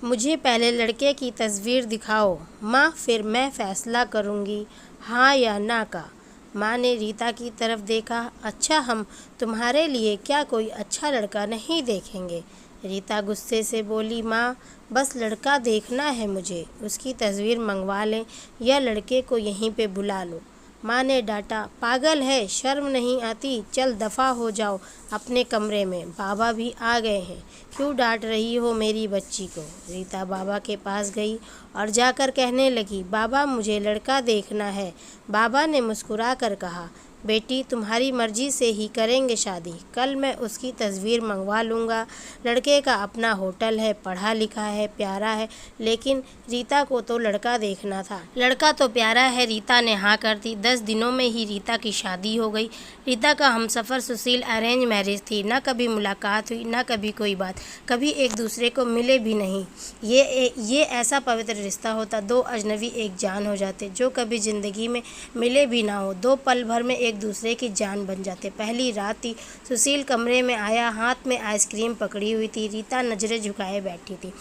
मुझे पहले लड़के की तस्वीर दिखाओ माँ, फिर मैं फ़ैसला करूँगी हाँ या ना का। माँ ने रीता की तरफ देखा। अच्छा, हम तुम्हारे लिए क्या कोई अच्छा लड़का नहीं देखेंगे? रीता गुस्से से बोली, माँ बस लड़का देखना है मुझे, उसकी तस्वीर मंगवा लें या लड़के को यहीं पे बुला लो। माँ ने डांटा, पागल है, शर्म नहीं आती? चल दफ़ा हो जाओ अपने कमरे में, बाबा भी आ गए हैं, क्यों डांट रही हो मेरी बच्ची को? रीता बाबा के पास गई और जाकर कहने लगी, बाबा मुझे लड़का देखना है। बाबा ने मुस्कुरा कर कहा, बेटी तुम्हारी मर्जी से ही करेंगे शादी, कल मैं उसकी तस्वीर मंगवा लूँगा। लड़के का अपना होटल है, पढ़ा लिखा है, प्यारा है, लेकिन रीता को तो लड़का देखना था। लड़का तो प्यारा है। रीता ने हाँ कर दी। 10 दिनों में ही रीता की शादी हो गई। रीता का हमसफ़र सुशील अरेंज मैरिज थी। ना कभी मुलाकात हुई, ना कभी कोई बात, कभी एक दूसरे को मिले भी नहीं। ये ऐसा पवित्र रिश्ता होता, दो अजनबी एक जान हो जाते, जो कभी ज़िंदगी में मिले भी ना हो, दो पल भर में एक दूसरे की जान बन जाते। पहली रात थी। सुशील कमरे में आया, हाथ में आइसक्रीम पकड़ी हुई थी। रीता नज़रें झुकाए बैठी थी।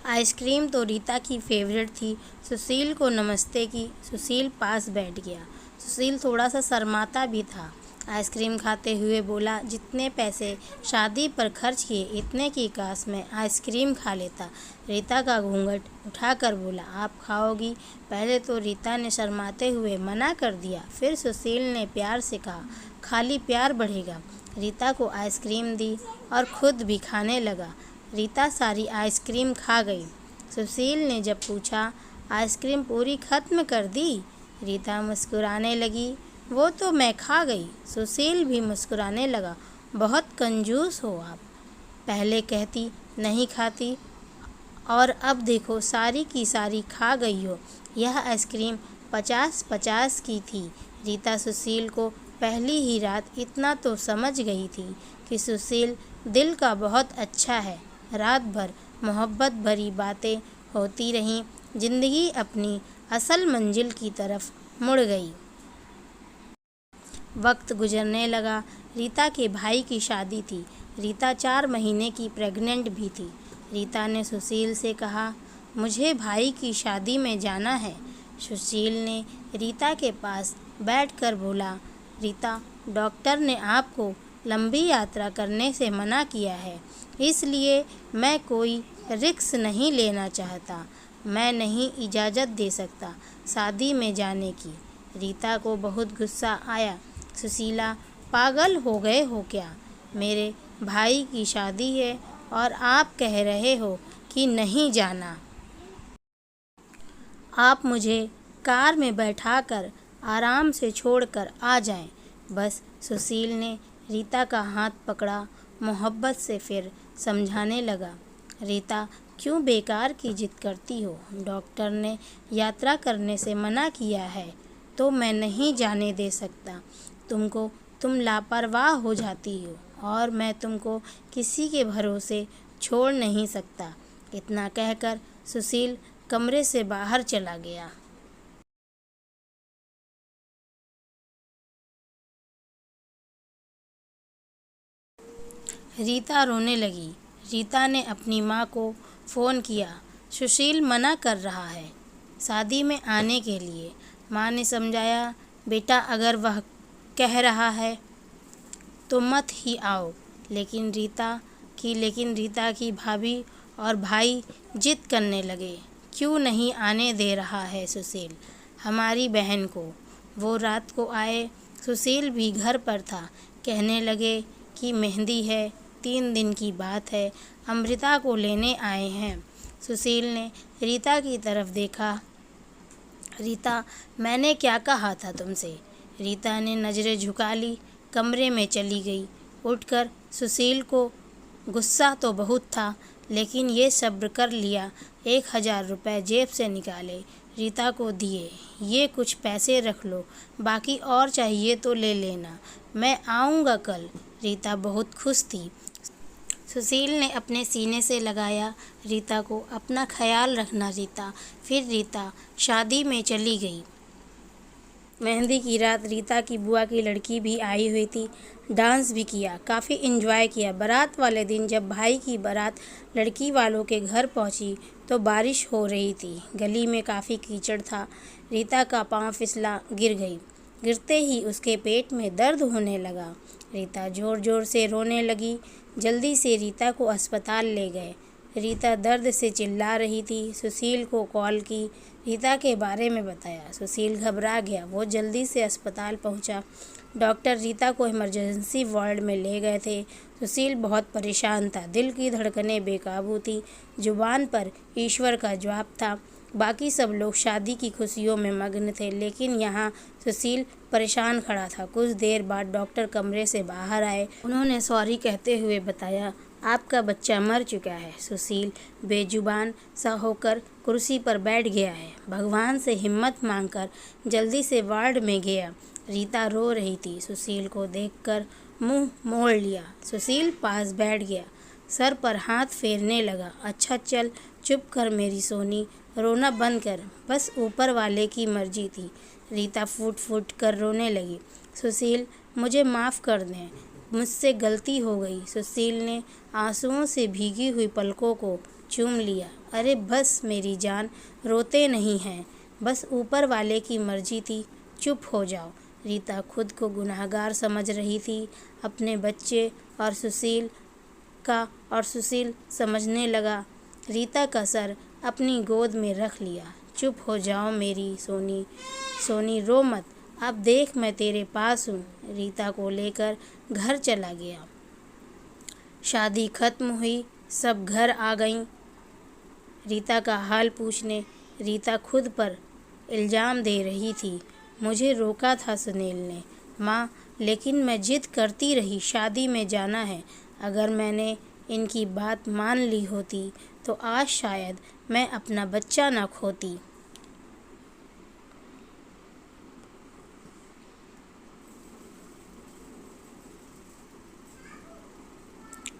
आइसक्रीम तो रीता की फेवरेट थी। सुशील को नमस्ते की। सुशील पास बैठ गया। सुशील थोड़ा सा शर्माता भी था। आइसक्रीम खाते हुए बोला, जितने पैसे शादी पर खर्च किए, इतने की काश मैं आइसक्रीम खा लेता। रीता का घूंघट उठाकर बोला, आप खाओगी? पहले तो रीता ने शर्माते हुए मना कर दिया, फिर सुशील ने प्यार से कहा, खाली प्यार बढ़ेगा। रीता को आइसक्रीम दी और खुद भी खाने लगा। रीता सारी आइसक्रीम खा गई। सुशील ने जब पूछा, आइसक्रीम पूरी ख़त्म कर दी? रीता मुस्कुराने लगी, वो तो मैं खा गई। सुशील भी मुस्कुराने लगा, बहुत कंजूस हो आप, पहले कहती नहीं खाती और अब देखो सारी की सारी खा गई हो। यह आइसक्रीम 50-50 की थी। रीता सुशील को पहली ही रात इतना तो समझ गई थी कि सुशील दिल का बहुत अच्छा है। रात भर मोहब्बत भरी बातें होती रहीं। जिंदगी अपनी असल मंजिल की तरफ मुड़ गई। वक्त गुजरने लगा। रीता के भाई की शादी थी। रीता 4 महीने की प्रेग्नेंट भी थी। रीता ने सुशील से कहा, मुझे भाई की शादी में जाना है। सुशील ने रीता के पास बैठकर बोला, रीता डॉक्टर ने आपको लंबी यात्रा करने से मना किया है, इसलिए मैं कोई रिस्क नहीं लेना चाहता। मैं नहीं इजाज़त दे सकता शादी में जाने की। रीता को बहुत गुस्सा आया। सुशीला, पागल हो गए हो क्या? मेरे भाई की शादी है और आप कह रहे हो कि नहीं जाना। आप मुझे कार में बैठाकर आराम से छोड़कर आ जाएं। बस। सुशील ने रीता का हाथ पकड़ा, मोहब्बत से फिर समझाने लगा, रीता क्यों बेकार की जिद करती हो? डॉक्टर ने यात्रा करने से मना किया है तो मैं नहीं जाने दे सकता। तुम लापरवाह हो जाती हो और मैं तुमको किसी के भरोसे छोड़ नहीं सकता। इतना कहकर सुशील कमरे से बाहर चला गया। रीता रोने लगी। रीता ने अपनी माँ को फ़ोन किया। सुशील मना कर रहा है शादी में आने के लिए। माँ ने समझाया, बेटा अगर वह कह रहा है तो मत ही आओ। लेकिन रीता की भाभी और भाई जिद करने लगे। क्यों नहीं आने दे रहा है सुशील हमारी बहन को? वो रात को आए। सुशील भी घर पर था। कहने लगे कि मेहंदी है, 3 दिन की बात है, अमृता को लेने आए हैं। सुशील ने रीता की तरफ देखा। रीता, मैंने क्या कहा था तुमसे? रीता ने नज़रें झुका ली, कमरे में चली गई। उठकर सुशील को गुस्सा तो बहुत था, लेकिन ये सब्र कर लिया। 1000 रुपये जेब से निकाले, रीता को दिए। ये कुछ पैसे रख लो, बाकी और चाहिए तो ले लेना, मैं आऊँगा कल। रीता बहुत खुश थी। सुशील ने अपने सीने से लगाया रीता को, अपना ख्याल रखना रीता। फिर रीता शादी में चली गई। मेहंदी की रात रीता की बुआ की लड़की भी आई हुई थी। डांस भी किया, काफ़ी एंजॉय किया। बारात वाले दिन जब भाई की बारात लड़की वालों के घर पहुंची तो बारिश हो रही थी। गली में काफ़ी कीचड़ था। रीता का पांव फिसला, गिर गई। गिरते ही उसके पेट में दर्द होने लगा। रीता ज़ोर ज़ोर से रोने लगी। जल्दी से रीता को अस्पताल ले गए। रीता दर्द से चिल्ला रही थी। सुशील को कॉल की, रीता के बारे में बताया। सुशील घबरा गया। वो जल्दी से अस्पताल पहुंचा। डॉक्टर रीता को इमरजेंसी वार्ड में ले गए थे। सुशील बहुत परेशान था। दिल की धड़कनें बेकाबू थी। जुबान पर ईश्वर का जवाब था। बाकी सब लोग शादी की खुशियों में मग्न थे, लेकिन यहाँ सुशील परेशान खड़ा था। कुछ देर बाद डॉक्टर कमरे से बाहर आए। उन्होंने सॉरी कहते हुए बताया, आपका बच्चा मर चुका है। सुशील बेजुबान सा होकर कुर्सी पर बैठ गया है। भगवान से हिम्मत मांगकर जल्दी से वार्ड में गया। रीता रो रही थी। सुशील को देखकर मुंह मोड़ लिया। सुशील पास बैठ गया, सर पर हाथ फेरने लगा। अच्छा चल, चुप कर मेरी सोनी, रोना बंद कर, बस ऊपर वाले की मर्जी थी। रीता फूट फूट कर रोने लगी। सुशील, मुझे माफ़ कर दें, मुझसे गलती हो गई। सुशील ने आंसुओं से भीगी हुई पलकों को चूम लिया। अरे बस मेरी जान, रोते नहीं हैं, बस ऊपर वाले की मर्जी थी, चुप हो जाओ। रीता खुद को गुनहगार समझ रही थी, अपने बच्चे और सुशील समझने लगा। रीता का सर अपनी गोद में रख लिया। चुप हो जाओ मेरी सोनी, सोनी रो मत, अब देख मैं तेरे पास हूँ। रीता को लेकर घर चला गया। शादी खत्म हुई, सब घर आ गईं रीता का हाल पूछने। रीता खुद पर इल्ज़ाम दे रही थी, मुझे रोका था सुनील ने माँ, लेकिन मैं जिद करती रही, शादी में जाना है। अगर मैंने इनकी बात मान ली होती तो आज शायद मैं अपना बच्चा ना खोती।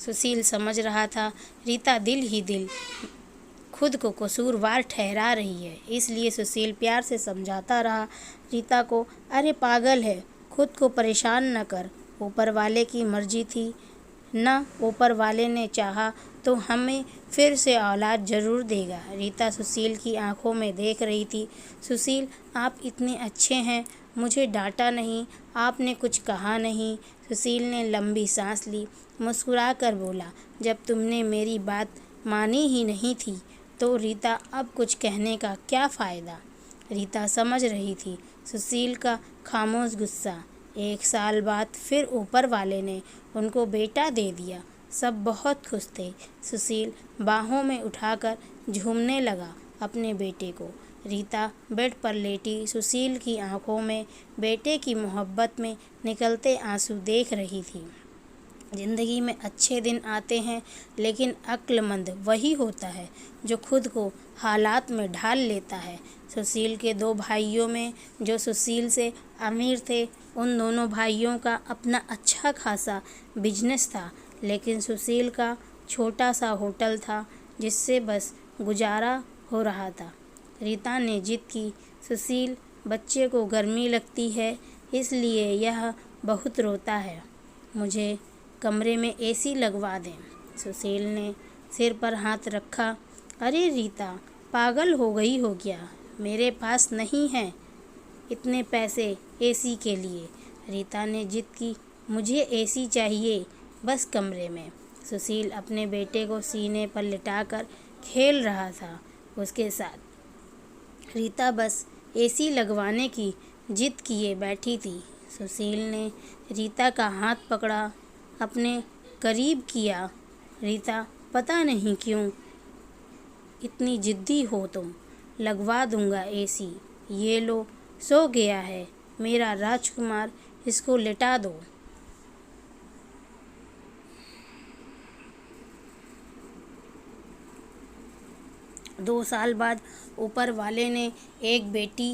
सुशील समझ रहा था रीता दिल ही दिल खुद को कसूरवार ठहरा रही है, इसलिए सुशील प्यार से समझाता रहा रीता को, अरे पागल है, खुद को परेशान न कर, ऊपर वाले की मर्जी थी ना, ऊपर वाले ने चाहा तो हमें फिर से औलाद ज़रूर देगा। रीता सुशील की आंखों में देख रही थी। सुशील, आप इतने अच्छे हैं, मुझे डांटा नहीं, आपने कुछ कहा नहीं। सुशील ने लंबी सांस ली, मुस्कुरा कर बोला, जब तुमने मेरी बात मानी ही नहीं थी तो रीता अब कुछ कहने का क्या फ़ायदा। रीता समझ रही थी सुशील का खामोश गुस्सा। 1 साल बाद फिर ऊपर वाले ने उनको बेटा दे दिया। सब बहुत खुश थे। सुशील बाहों में उठाकर झूमने लगा अपने बेटे को। रीता बेड पर लेटी सुशील की आंखों में बेटे की मोहब्बत में निकलते आंसू देख रही थी। ज़िंदगी में अच्छे दिन आते हैं, लेकिन अक्लमंद वही होता है जो खुद को हालात में ढाल लेता है। सुशील के 2 भाइयों में जो सुशील से अमीर थे, उन दोनों भाइयों का अपना अच्छा खासा बिजनेस था, लेकिन सुशील का छोटा सा होटल था जिससे बस गुजारा हो रहा था। रीता ने जिद की, सुशील, बच्चे को गर्मी लगती है, इसलिए यह बहुत रोता है, मुझे कमरे में एसी लगवा दें। सुशील ने सिर पर हाथ रखा। अरे रीता, पागल हो गई हो क्या? मेरे पास नहीं है इतने पैसे एसी के लिए। रीता ने जिद की, मुझे एसी चाहिए, बस कमरे में। सुशील अपने बेटे को सीने पर लिटाकर खेल रहा था उसके साथ। रीता बस एसी लगवाने की जिद किए बैठी थी। सुशील ने रीता का हाथ पकड़ा, अपने करीब किया। रीता, पता नहीं क्यों इतनी जिद्दी हो तुम, लगवा दूंगा एसी। ये लो, सो गया है मेरा राजकुमार, इसको लिटा दो। 2 साल बाद ऊपर वाले ने एक बेटी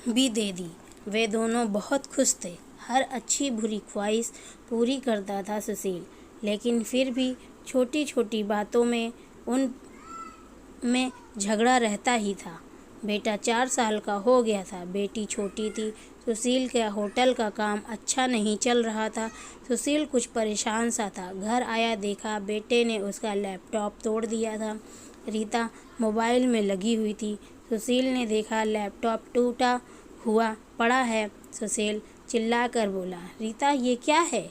भी दे दी। वे दोनों बहुत खुश थे। हर अच्छी बुरी ख्वाहिश पूरी करता था सुशील, लेकिन फिर भी छोटी छोटी बातों में उन में झगड़ा रहता ही था। बेटा 4 साल का हो गया था, बेटी छोटी थी। सुशील के होटल का काम अच्छा नहीं चल रहा था। सुशील कुछ परेशान सा था। घर आया, देखा बेटे ने उसका लैपटॉप तोड़ दिया था। रीता मोबाइल में लगी हुई थी। सुशील ने देखा लैपटॉप टूटा हुआ पड़ा है। सुशील चिल्लाकर बोला, रीता ये क्या है?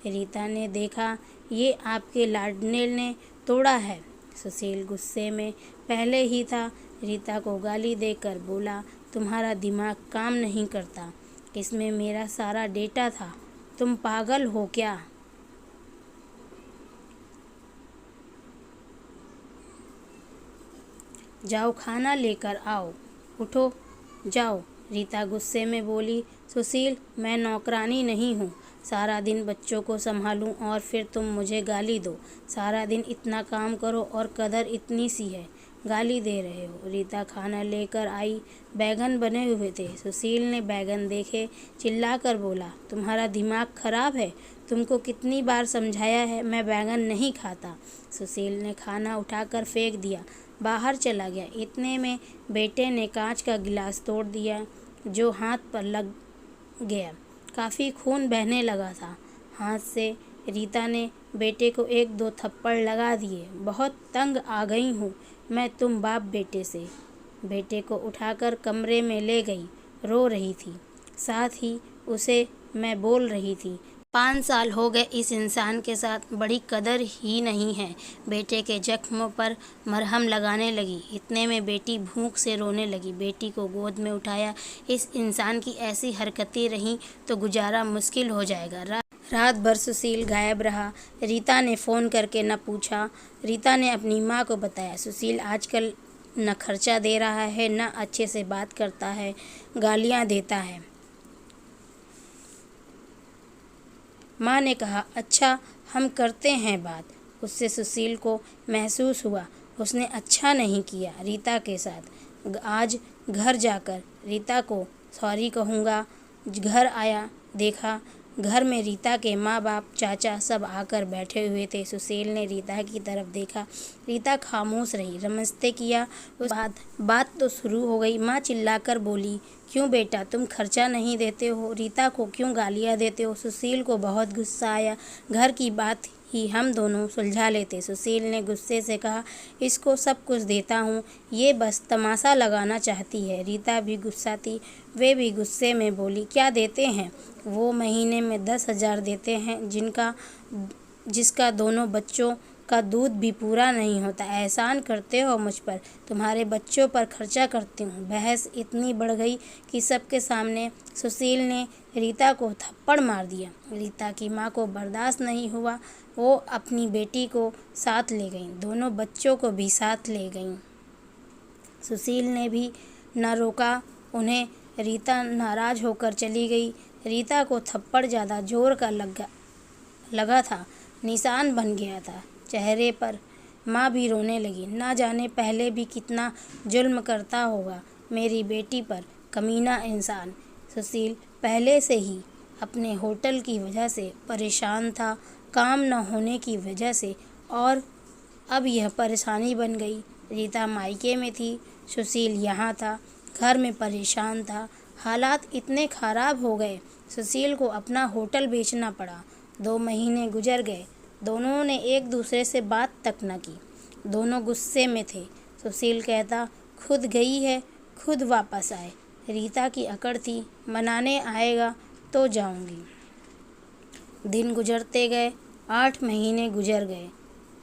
रीता ने देखा, ये आपके लाडले ने तोड़ा है। सुशील गुस्से में पहले ही था। रीता को गाली देकर बोला, तुम्हारा दिमाग काम नहीं करता, इसमें मेरा सारा डेटा था, तुम पागल हो क्या? जाओ खाना लेकर आओ, उठो जाओ। रीता गुस्से में बोली, सुशील मैं नौकरानी नहीं हूँ, सारा दिन बच्चों को संभालूं और फिर तुम मुझे गाली दो। सारा दिन इतना काम करो और कदर इतनी सी है, गाली दे रहे हो। रीता खाना लेकर आई। बैगन बने हुए थे। सुशील ने बैगन देखे, चिल्लाकर बोला, तुम्हारा दिमाग खराब है? तुमको कितनी बार समझाया है मैं बैगन नहीं खाता। सुशील ने खाना उठाकर फेंक दिया, बाहर चला गया। इतने में बेटे ने कांच का गिलास तोड़ दिया, जो हाथ पर लग गया। काफ़ी खून बहने लगा था हाथ से। रीता ने बेटे को 1-2 थप्पड़ लगा दिए। बहुत तंग आ गई हूँ मैं तुम बाप बेटे से। बेटे को उठाकर कमरे में ले गई। रो रही थी, साथ ही उसे मैं बोल रही थी, 5 साल हो गए इस इंसान के साथ, बड़ी कदर ही नहीं है। बेटे के जख्मों पर मरहम लगाने लगी। इतने में बेटी भूख से रोने लगी। बेटी को गोद में उठाया। इस इंसान की ऐसी हरकतें रहीं तो गुजारा मुश्किल हो जाएगा। रात भर सुशील गायब रहा। रीता ने फ़ोन करके न पूछा। रीता ने अपनी माँ को बताया, सुशील आजकल न खर्चा दे रहा है, न अच्छे से बात करता है, गालियाँ देता है। माँ ने कहा, अच्छा हम करते हैं बात। उससे सुशील को महसूस हुआ उसने अच्छा नहीं किया रीता के साथ। आज घर जाकर रीता को सॉरी कहूँगा। घर आया, देखा घर में रीता के माँ बाप, चाचा सब आकर बैठे हुए थे। सुशील ने रीता की तरफ देखा। रीता खामोश रही। नमस्ते किया, उस बाद बात तो शुरू हो गई। माँ चिल्लाकर बोली, क्यों बेटा तुम खर्चा नहीं देते हो? रीता को क्यों गालियाँ देते हो? सुशील को बहुत गुस्सा आया। घर की बात ही हम दोनों सुलझा लेते। सुशील ने गुस्से से कहा, इसको सब कुछ देता हूँ, ये बस तमाशा लगाना चाहती है। रीता भी गुस्सा थी। वे भी गुस्से में बोली, क्या देते हैं? वो महीने में 10,000 देते हैं, जिसका दोनों बच्चों का दूध भी पूरा नहीं होता। एहसान करते हो मुझ पर, तुम्हारे बच्चों पर खर्चा करती हूँ। बहस इतनी बढ़ गई कि सबके सामने सुशील ने रीता को थप्पड़ मार दिया। रीता की माँ को बर्दाश्त नहीं हुआ। वो अपनी बेटी को साथ ले गईं, दोनों बच्चों को भी साथ ले गईं। सुशील ने भी न रोका उन्हें। रीता नाराज होकर चली गई। रीता को थप्पड़ ज़्यादा जोर का लगा था, निशान बन गया था चेहरे पर। माँ भी रोने लगी। ना जाने पहले भी कितना जुल्म करता होगा मेरी बेटी पर, कमीना इंसान। सुशील पहले से ही अपने होटल की वजह से परेशान था, काम न होने की वजह से, और अब यह परेशानी बन गई। रीता मायके में थी, सुशील यहाँ था, घर में परेशान था। हालात इतने ख़राब हो गए, सुशील को अपना होटल बेचना पड़ा। 2 महीने गुजर गए। दोनों ने एक दूसरे से बात तक न की। दोनों गुस्से में थे। सुशील कहता, खुद गई है, खुद वापस आए। रीता की अकड़ थी, मनाने आएगा तो जाऊंगी। दिन गुजरते गए। 8 महीने गुजर गए।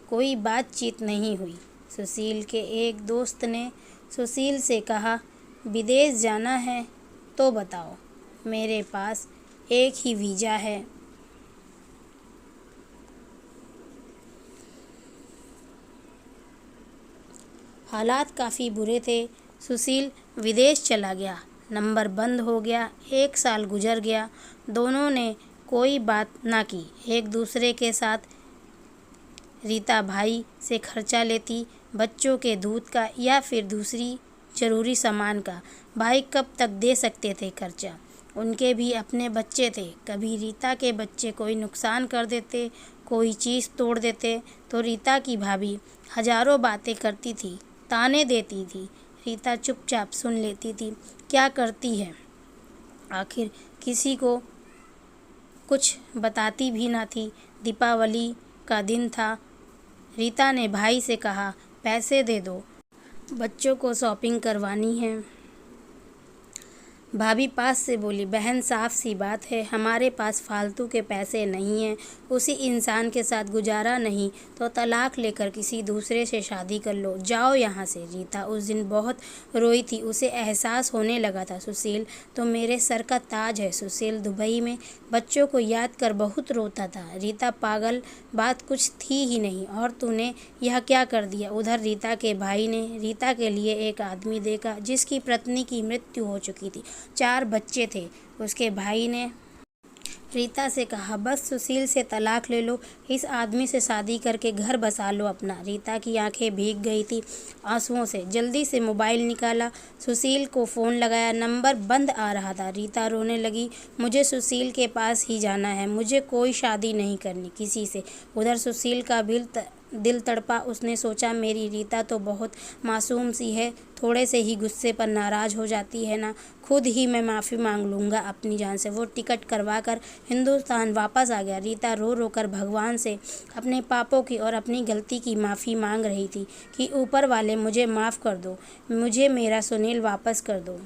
कोई बातचीत नहीं हुई। सुशील के एक दोस्त ने सुशील से कहा, विदेश जाना है तो बताओ, मेरे पास एक ही वीज़ा है। हालात काफ़ी बुरे थे। सुशील विदेश चला गया, नंबर बंद हो गया। 1 साल गुजर गया। दोनों ने कोई बात ना की एक दूसरे के साथ। रीता भाई से खर्चा लेती, बच्चों के दूध का या फिर दूसरी ज़रूरी सामान का। भाई कब तक दे सकते थे खर्चा? उनके भी अपने बच्चे थे। कभी रीता के बच्चे कोई नुकसान कर देते, कोई चीज़ तोड़ देते तो रीता की भाभी हज़ारों बातें करती थी, ताने देती थी। रीता चुपचाप सुन लेती थी। क्या करती है आखिर, किसी को कुछ बताती भी ना थी। दीपावली का दिन था। रीता ने भाई से कहा, पैसे दे दो, बच्चों को शॉपिंग करवानी है। भाभी पास से बोली, बहन साफ सी बात है, हमारे पास फालतू के पैसे नहीं हैं। उसी इंसान के साथ गुजारा नहीं तो तलाक लेकर किसी दूसरे से शादी कर लो, जाओ यहाँ से। रीता उस दिन बहुत रोई थी। उसे एहसास होने लगा था, सुशील तो मेरे सर का ताज है। सुशील दुबई में बच्चों को याद कर बहुत रोता था। रीता पागल, बात कुछ थी ही नहीं, और तूने यह क्या कर दिया। उधर रीता के भाई ने रीता के लिए एक आदमी देखा जिसकी पत्नी की मृत्यु हो चुकी थी, 4 बच्चे थे। उसके भाई ने रीता से कहा, बस सुशील से तलाक ले लो, इस आदमी से शादी करके घर बसा लो अपना। रीता की आंखें भीग गई थी आंसुओं से। जल्दी से मोबाइल निकाला, सुशील को फ़ोन लगाया, नंबर बंद आ रहा था। रीता रोने लगी, मुझे सुशील के पास ही जाना है, मुझे कोई शादी नहीं करनी किसी से। उधर सुशील का दिल तड़पा। उसने सोचा, मेरी रीता तो बहुत मासूम सी है, थोड़े से ही गुस्से पर नाराज़ हो जाती है ना, खुद ही मैं माफ़ी मांग लूँगा अपनी जान से। वो टिकट करवा कर हिंदुस्तान वापस आ गया। रीता रो रो कर भगवान से अपने पापों की और अपनी गलती की माफ़ी मांग रही थी कि ऊपर वाले मुझे माफ़ कर दो, मुझे मेरा सुनील वापस कर दो।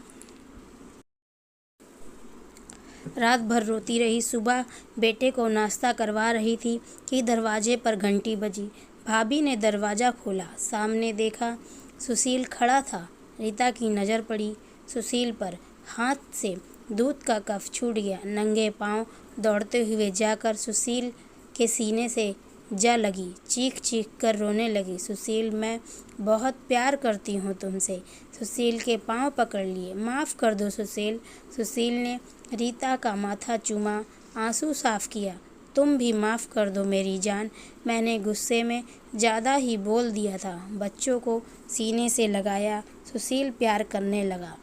रात भर रोती रही। सुबह बेटे को नाश्ता करवा रही थी कि दरवाजे पर घंटी बजी। भाभी ने दरवाज़ा खोला, सामने देखा सुशील खड़ा था। रीता की नज़र पड़ी सुशील पर, हाथ से दूध का कप छूट गया। नंगे पांव दौड़ते हुए जाकर सुशील के सीने से जा लगी, चीख चीख कर रोने लगी, सुशील मैं बहुत प्यार करती हूँ तुमसे। सुशील के पांव पकड़ लिए, माफ़ कर दो सुशील। सुशील ने रीता का माथा चूमा, आंसू साफ किया, तुम भी माफ़ कर दो मेरी जान, मैंने गुस्से में ज़्यादा ही बोल दिया था। बच्चों को सीने से लगाया, सुशील प्यार करने लगा।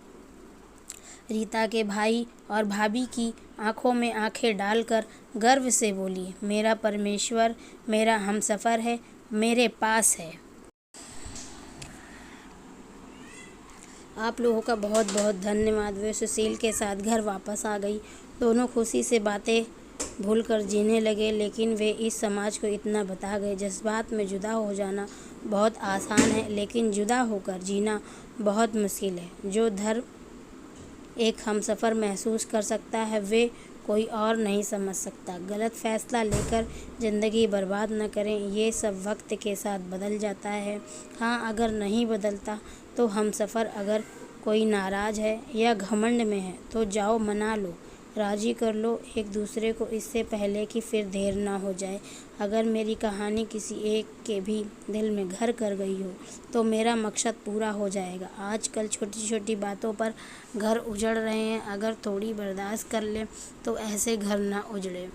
रीता के भाई और भाभी की आंखों में आंखें डालकर गर्व से बोली, मेरा परमेश्वर, मेरा हमसफ़र है, मेरे पास है। आप लोगों का बहुत बहुत धन्यवाद। वे सुशील के साथ घर वापस आ गई। दोनों खुशी से बातें भूलकर जीने लगे, लेकिन वे इस समाज को इतना बता गए, जज्बात में जुदा हो जाना बहुत आसान है, लेकिन जुदा होकर जीना बहुत मुश्किल है। जो धर्म एक हमसफ़र महसूस कर सकता है, वे कोई और नहीं समझ सकता। गलत फ़ैसला लेकर ज़िंदगी बर्बाद न करें, ये सब वक्त के साथ बदल जाता है। हाँ, अगर नहीं बदलता तो हमसफ़र अगर कोई नाराज़ है या घमंड में है तो जाओ मना लो, राज़ी कर लो एक दूसरे को, इससे पहले कि फिर देर ना हो जाए। अगर मेरी कहानी किसी एक के भी दिल में घर कर गई हो तो मेरा मकसद पूरा हो जाएगा। आजकल छोटी छोटी बातों पर घर उजड़ रहे हैं, अगर थोड़ी बर्दाश्त कर लें तो ऐसे घर ना उजड़े।